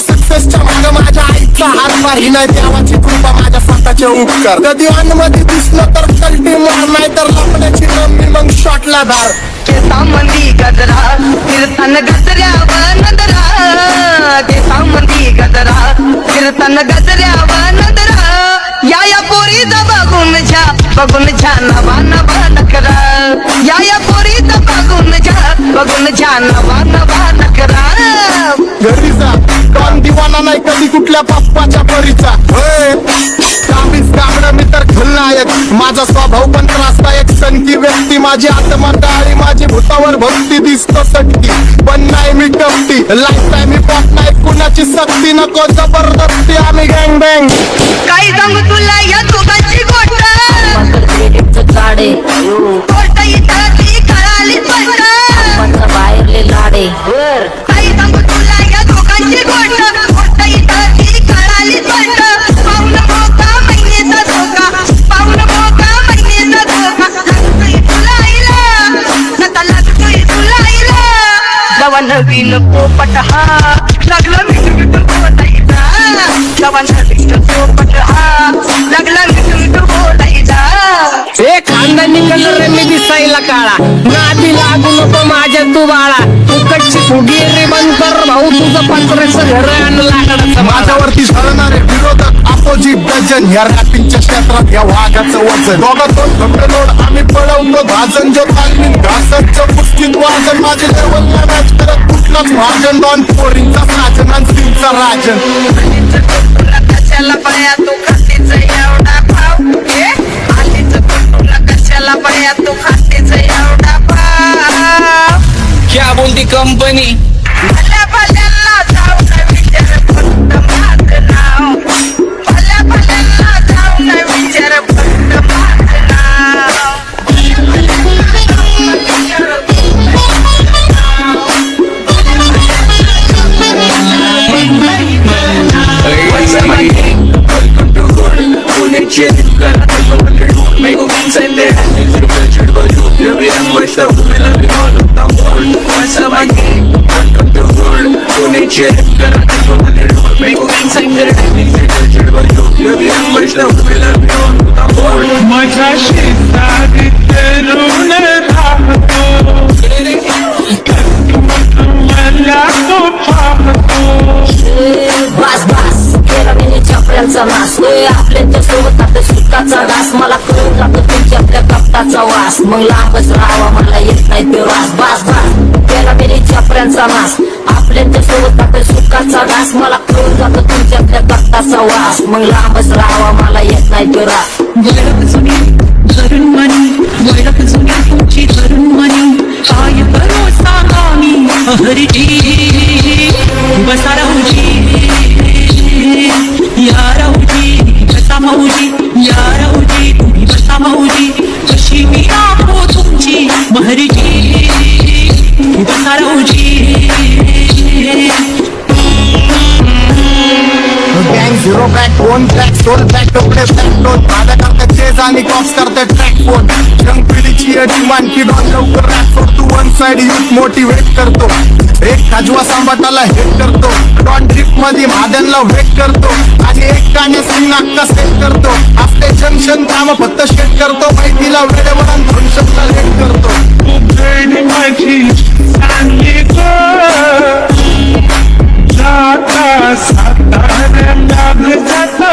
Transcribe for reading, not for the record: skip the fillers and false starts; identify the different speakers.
Speaker 1: सक्सेसच्या मागं माझ्या आईचा हातभार, ही नाही देवाची कृपा माझ्या स्वतःचे उपकार. कधी अनमध्ये दिसलं तर कल्टी मार, नाही तर लपण्याची रम्मी मग शॉटला धार.
Speaker 2: केसांमंदी गजरा फिरताना गजऱ्यावर नजरा, केसांमंदी गजरा फिरताना गजऱ्यावर नजरा. या पोरीचा बघून छा नवा नवा नकरा. या पोरीचा बघून छा नवा नवा नकरा.
Speaker 1: घरी जा पण दिवाना नाही कधी कुठल्या पप्पाच्या परीचा. कामीच कामडं मी तर खलनायक, माझा स्वभाव पण त्रासदायक. सनकी व्यक्ती माझी आत्मदाळी, माझी भूतावर भक्ती दिसतो सटकी, पण नाही मी कपटी. लाईफ टाइम मी पॉट नाही कुणाची सक्ती, नको जबरदस्ती आम्ही गँग बँग.
Speaker 2: काही सांगू तुला या दोघांची गोष्ट, गोष्ट इथं कळाली स्पष्ट.
Speaker 3: बाहेरले लाडे
Speaker 2: काही सांगू तुला या दोघांची गोष्ट, गोष्ट इथं कळाली स्पष्ट. पाऊन मोका महिनेचा धोका, पाऊन मोका महिनेचा धोका. लागतोय तुला आईला, नका लागतोय तुला आईला. नवा नवीन पोपट हा लागला मिठू बोलायचा. नवा नवीन पोपट हा लागला मिठू बोलायचा.
Speaker 4: ए खानदानी कलर रे मी दिसायला काळा, नादी लागू नको माझ्या तू बाळा. फुकटची फुगी रे बंद कर भाऊ, तुझं पत्र्याचं घर आणि लाकडाचं.
Speaker 1: माझ्यावरती झळणारे विरोधक अपोजिट डझन, या रॅपिंगच्या क्षेत्रात या वाघाचं वजन. दोघातून लोड आम्ही पळवतो भाजन, जो तालमीन घासाचं पुष्टीत वाजन. माझे लेवल नाही मॅच करत कुठलाच भाजन, डॉन पोरींचा साजन आणि सिंगचा राजन.
Speaker 2: तुला कशाला पळ्या तू खातेच एवढा भाव, आलीच तुला कशाला पळ्या तू खातेच एवढा भाव.
Speaker 4: क्या बोलती कंपनी,
Speaker 2: भल्या भल्यांना जाऊ न विचार फक्त माझं नाव. भल्या भल्यांना जाऊ न विचार फक्त माझं नाव.
Speaker 5: माझ्या शेजारी तरुण राहतो, मला तो पाहतो.
Speaker 3: बस बस केला मी चपऱ्यांचा नाश. आपल्या सोबत आपल्या सुखाचा घास, मला कळून जातो तुमच्या आपल्या कपटाचा वास. मग लांबच राहावा मला येत नाही ते वास. बस बस केला मी चपऱ्यांचा नाश. आपल्या सोबत आपल्या सुखाचा घास, मला कळून जातो तुमच्या आपल्या कपटाचा वास. मग लांबच राहावा मला येत नाही ते रास.
Speaker 6: वळख जुनी धरून मनी, वळख जुनी तुमची धरून मनी. काय करू सांगा मी हरजी, बसा राहूजी या राहूजी, बसा माऊजी या राहूजी, तुम्ही बसा माऊजी. कशी मी राहो तुमची महरजी, बसा राहूजी.
Speaker 1: गँग झिरो बॅक वन ट्रॅक सोल बॅक टोकडे बॅक दोन. माझ्या करता चेज आणि कॉप्स करते ट्रॅक फोन. जंग पिढीची डिमांड की डॉन लवकर रॅप सोड. तू वन साइड युथ मोटिवेट करतो, एक खाजवा सांबाटाला हेट करतो. डॉन ड्रिप मध्ये महादनला वेट करतो, आणि एक गाणे सिंग नाक्का सेट करतो. आपले जंक्शन काम फक्त शेट करतो, माहितीला वेळेवर आणि फंक्शनला लेट करतो.
Speaker 5: माझी चांगली जाता सातारा लाग जाता.